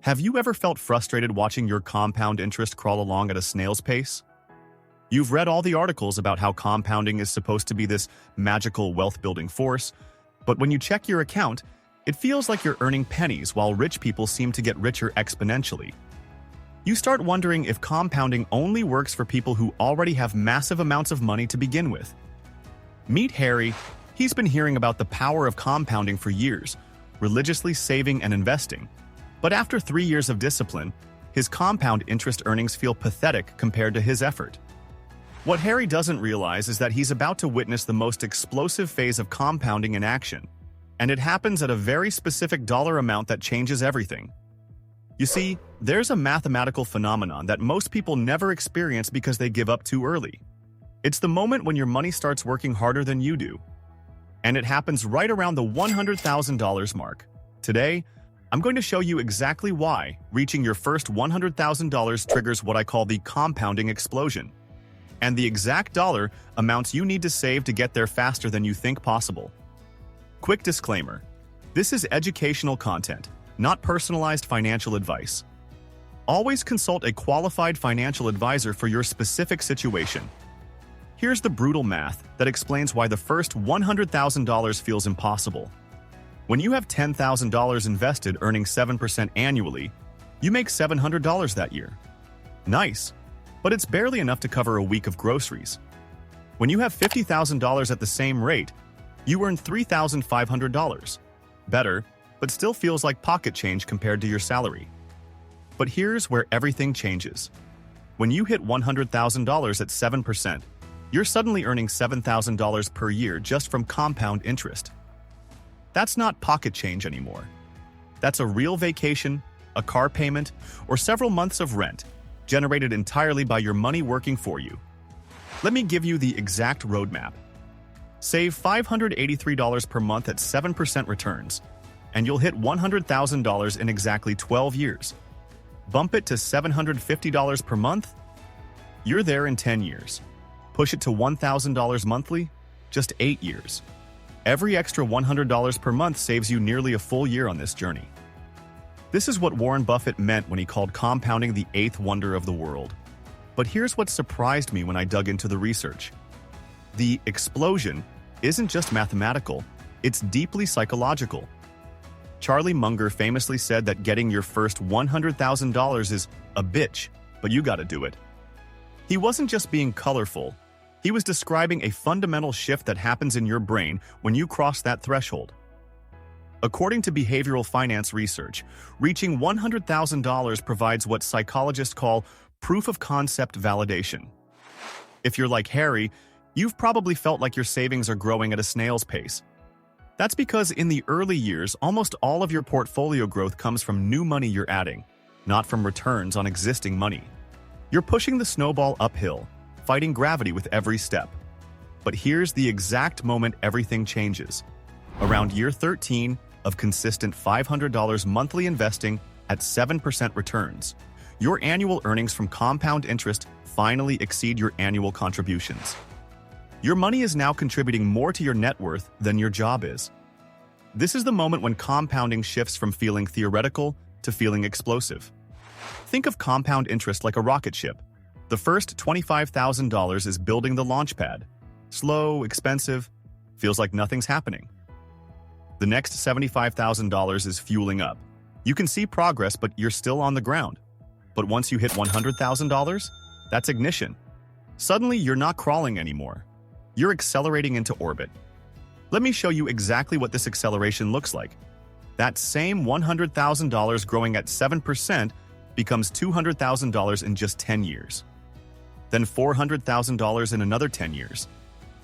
Have you ever felt frustrated watching your compound interest crawl along at a snail's pace? You've read all the articles about how compounding is supposed to be this magical wealth-building force, but when you check your account, it feels like you're earning pennies while rich people seem to get richer exponentially. You start wondering if compounding only works for people who already have massive amounts of money to begin with. Meet Harry. He's been hearing about the power of compounding for years, religiously saving and investing. But after 3 years of discipline, his compound interest earnings feel pathetic compared to his effort. What Harry doesn't realize is that he's about to witness the most explosive phase of compounding in action, and it happens at a very specific dollar amount that changes everything. You see, there's a mathematical phenomenon that most people never experience because they give up too early. It's the moment when your money starts working harder than you do. And it happens right around the $100,000 mark. Today, I'm going to show you exactly why reaching your first $100,000 triggers what I call the compounding explosion, and the exact dollar amounts you need to save to get there faster than you think possible. Quick disclaimer: this is educational content, not personalized financial advice. Always consult a qualified financial advisor for your specific situation. Here's the brutal math that explains why the first $100,000 feels impossible. When you have $10,000 invested earning 7% annually, you make $700 that year. Nice, but it's barely enough to cover a week of groceries. When you have $50,000 at the same rate, you earn $3,500. Better, but still feels like pocket change compared to your salary. But here's where everything changes. When you hit $100,000 at 7%, you're suddenly earning $7,000 per year just from compound interest. That's not pocket change anymore. That's a real vacation, a car payment, or several months of rent, generated entirely by your money working for you. Let me give you the exact roadmap. Save $583 per month at 7% returns, and you'll hit $100,000 in exactly 12 years. Bump it to $750 per month? You're there in 10 years. Push it to $1,000 monthly? Just 8 years. Every extra $100 per month saves you nearly a full year on this journey. This is what Warren Buffett meant when he called compounding the eighth wonder of the world. But here's what surprised me when I dug into the research. The explosion isn't just mathematical, it's deeply psychological. Charlie Munger famously said that getting your first $100,000 is a bitch, but you gotta do it. He wasn't just being colorful. He was describing a fundamental shift that happens in your brain when you cross that threshold. According to behavioral finance research, reaching $100,000 provides what psychologists call proof of concept validation. If you're like Harry, you've probably felt like your savings are growing at a snail's pace. That's because in the early years, almost all of your portfolio growth comes from new money you're adding, not from returns on existing money. You're pushing the snowball uphill, fighting gravity with every step. But here's the exact moment everything changes. Around year 13 of consistent $500 monthly investing at 7% returns, your annual earnings from compound interest finally exceed your annual contributions. Your money is now contributing more to your net worth than your job is. This is the moment when compounding shifts from feeling theoretical to feeling explosive. Think of compound interest like a rocket ship. The first $25,000 is building the launch pad. Slow, expensive, feels like nothing's happening. The next $75,000 is fueling up. You can see progress, but you're still on the ground. But once you hit $100,000, that's ignition. Suddenly, you're not crawling anymore. You're accelerating into orbit. Let me show you exactly what this acceleration looks like. That same $100,000 growing at 7% becomes $200,000 in just 10 years. Then $400,000 in another 10 years.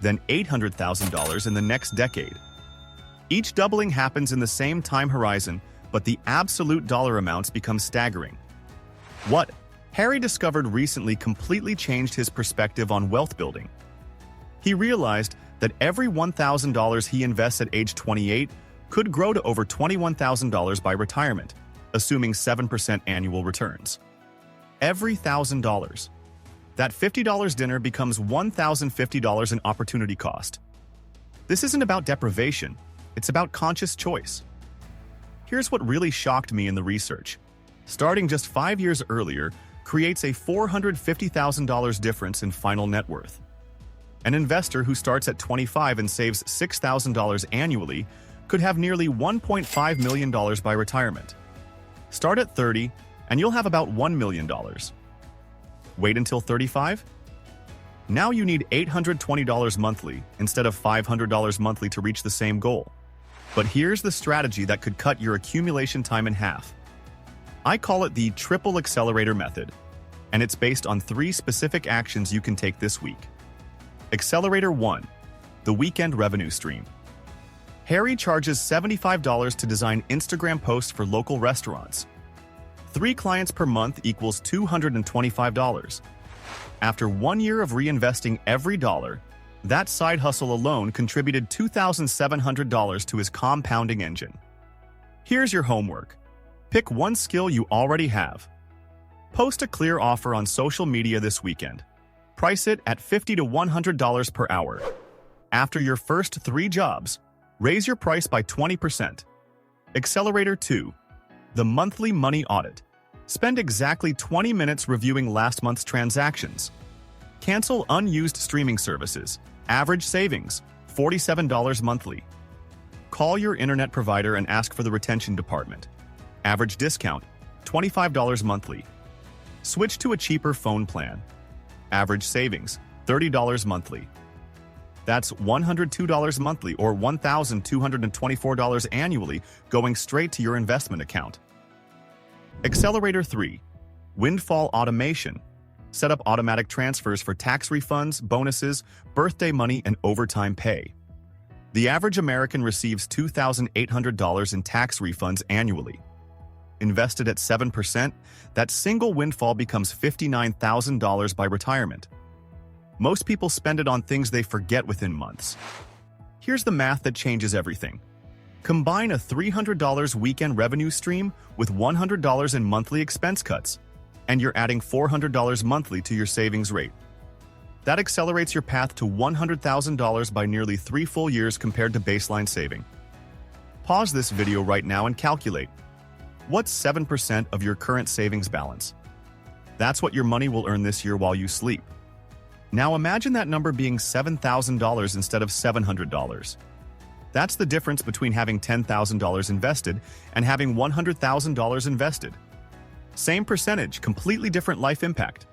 Then $800,000 in the next decade. Each doubling happens in the same time horizon, but the absolute dollar amounts become staggering. What Harry discovered recently completely changed his perspective on wealth building. He realized that every $1,000 he invests at age 28 could grow to over $21,000 by retirement, assuming 7% annual returns. Every $1,000. That $50 dinner becomes $1,050 in opportunity cost. This isn't about deprivation, it's about conscious choice. Here's what really shocked me in the research. Starting just 5 years earlier creates a $450,000 difference in final net worth. An investor who starts at 25 and saves $6,000 annually could have nearly $1.5 million by retirement. Start at 30 and you'll have about $1 million. Wait until 35? Now you need $820 monthly instead of $500 monthly to reach the same goal. But here's the strategy that could cut your accumulation time in half. I call it the Triple Accelerator Method, and it's based on 3 specific actions you can take this week. Accelerator 1. The weekend revenue stream. Harry charges $75 to design Instagram posts for local restaurants. 3 clients per month equals $225. After 1 year of reinvesting every dollar, that side hustle alone contributed $2,700 to his compounding engine. Here's your homework. Pick one skill you already have. Post a clear offer on social media this weekend. Price it at $50 to $100 per hour. After your first 3 jobs, raise your price by 20%. Accelerator 2. The monthly money audit. Spend exactly 20 minutes reviewing last month's transactions. Cancel unused streaming services. Average savings, $47 monthly. Call your internet provider and ask for the retention department. Average discount, $25 monthly. Switch to a cheaper phone plan. Average savings, $30 monthly. That's $102 monthly or $1,224 annually going straight to your investment account. Accelerator 3. Windfall automation. Set up automatic transfers for tax refunds, bonuses, birthday money, and overtime pay. The average American receives $2,800 in tax refunds annually. Invested at 7%, that single windfall becomes $59,000 by retirement. Most people spend it on things they forget within months. Here's the math that changes everything. Combine a $300 weekend revenue stream with $100 in monthly expense cuts, and you're adding $400 monthly to your savings rate. That accelerates your path to $100,000 by nearly 3 full years compared to baseline saving. Pause this video right now and calculate. What's 7% of your current savings balance? That's what your money will earn this year while you sleep. Now imagine that number being $7,000 instead of $700. That's the difference between having $10,000 invested and having $100,000 invested. Same percentage, completely different life impact.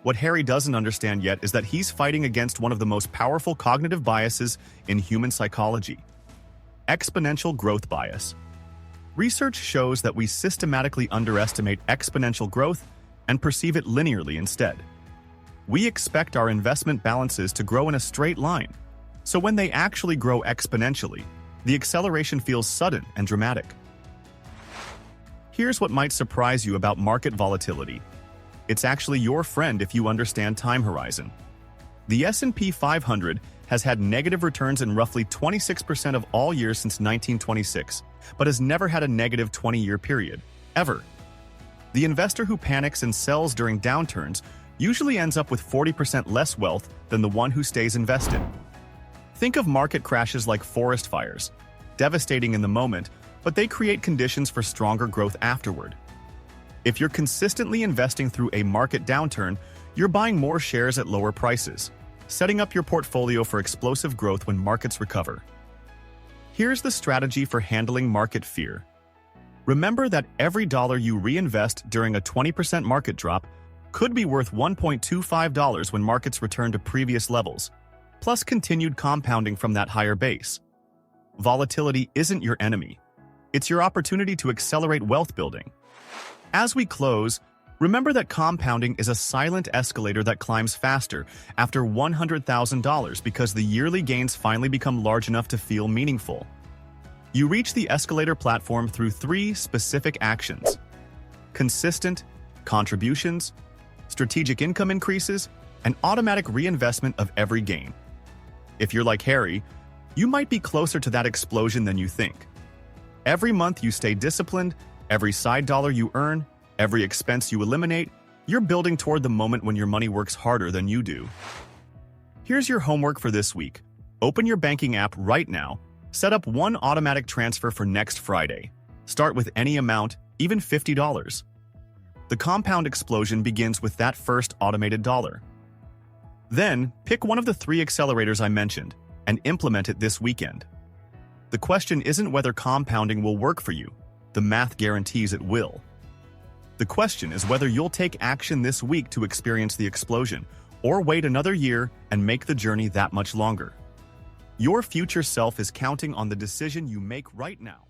What Harry doesn't understand yet is that he's fighting against one of the most powerful cognitive biases in human psychology: exponential growth bias. Research shows that we systematically underestimate exponential growth and perceive it linearly instead. We expect our investment balances to grow in a straight line, so when they actually grow exponentially, the acceleration feels sudden and dramatic. Here's what might surprise you about market volatility. It's actually your friend if you understand time horizon. The S&P 500 has had negative returns in roughly 26% of all years since 1926, but has never had a negative 20-year period, ever. The investor who panics and sells during downturns usually ends up with 40% less wealth than the one who stays invested. Think of market crashes like forest fires, devastating in the moment, but they create conditions for stronger growth afterward. If you're consistently investing through a market downturn, you're buying more shares at lower prices, setting up your portfolio for explosive growth when markets recover. Here's the strategy for handling market fear. Remember that every dollar you reinvest during a 20% market drop could be worth $1.25 when markets return to previous levels, plus continued compounding from that higher base. Volatility isn't your enemy. It's your opportunity to accelerate wealth building. As we close, remember that compounding is a silent escalator that climbs faster after $100,000 because the yearly gains finally become large enough to feel meaningful. You reach the escalator platform through 3 specific actions: consistent contributions, strategic income increases, and automatic reinvestment of every gain. If you're like Harry, you might be closer to that explosion than you think. Every month you stay disciplined, every side dollar you earn, every expense you eliminate, you're building toward the moment when your money works harder than you do. Here's your homework for this week. Open your banking app right now. Set up one automatic transfer for next Friday. Start with any amount, even $50. The compound explosion begins with that first automated dollar. Then, pick one of the 3 accelerators I mentioned and implement it this weekend. The question isn't whether compounding will work for you. The math guarantees it will. The question is whether you'll take action this week to experience the explosion, or wait another year and make the journey that much longer. Your future self is counting on the decision you make right now.